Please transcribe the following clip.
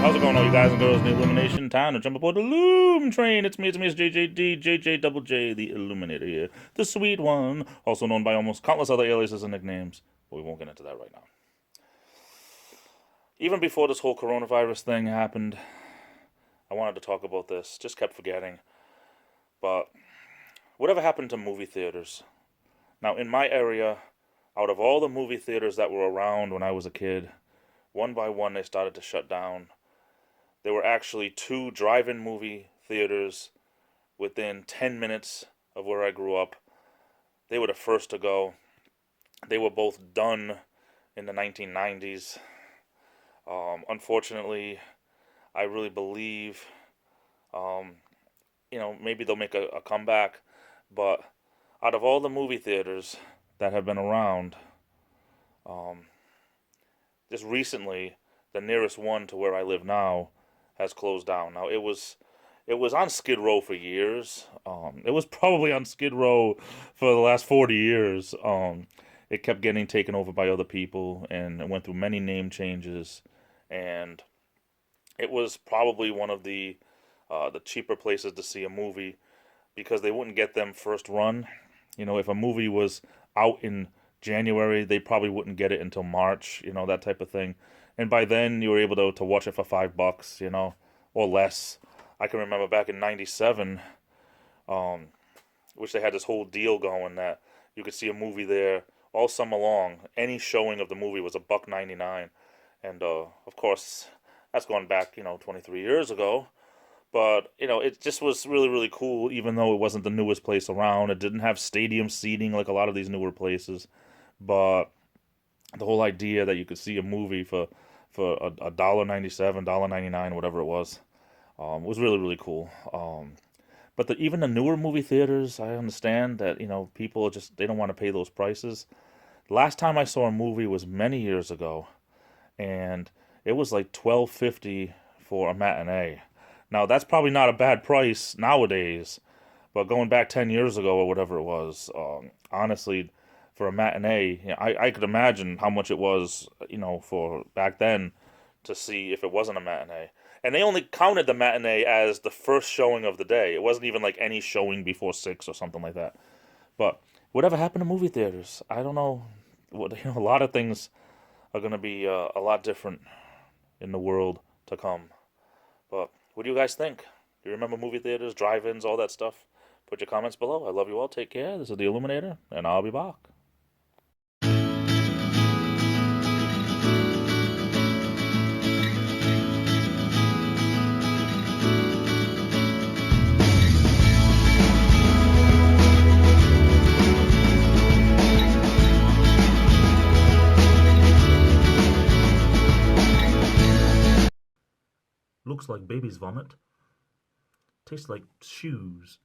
How's it going, all you guys and girls in the Illumination? Time to jump aboard the Loom train. It's me, it's JJD, JJ Double J, the Illuminator here. The sweet one, also known by almost countless other aliases and nicknames. But we won't get into that right now. Even before this whole coronavirus thing happened, I wanted to talk about this. Just kept forgetting. But whatever happened to movie theaters? Now, in my area, out of all the movie theaters that were around when I was a kid, one by one they started to shut down. There were actually 2 drive-in movie theaters within 10 minutes of where I grew up. They were the first to go. They were both done in the 1990s. Unfortunately, I really believe, maybe they'll make a comeback. But out of all the movie theaters that have been around, just recently, the nearest one to where I live now has closed down. Now it was on Skid Row for years. It was probably on Skid Row for the last 40 years. It kept getting taken over by other people, and it went through many name changes. And it was probably one of the cheaper places to see a movie because they wouldn't get them first run. If a movie was out in January, they probably wouldn't get it until March. That type of thing. And by then, you were able to watch it for $5, or less. I can remember back in '97, which they had this whole deal going that you could see a movie there all summer long. Any showing of the movie was $1.99, and of course, that's going back 23 years ago. But it just was really really cool, even though it wasn't the newest place around. It didn't have stadium seating like a lot of these newer places, but the whole idea that you could see a movie for $1.97, $1.99, whatever it was really really cool. But even the newer movie theaters, I understand that people they don't want to pay those prices. Last time I saw a movie was many years ago, and it was like $12.50 for a matinee. Now that's probably not a bad price nowadays, but going back 10 years ago or whatever it was, honestly, for a matinee, I could imagine how much it was, for back then to see if it wasn't a matinee. And they only counted the matinee as the first showing of the day. It wasn't even like any showing before 6 or something like that. But whatever happened to movie theaters? I don't know. A lot of things are going to be a lot different in the world to come. But what do you guys think? Do you remember movie theaters, drive-ins, all that stuff? Put your comments below. I love you all. Take care. This is the Illuminator, and I'll be back. Looks like baby's vomit. Tastes like shoes.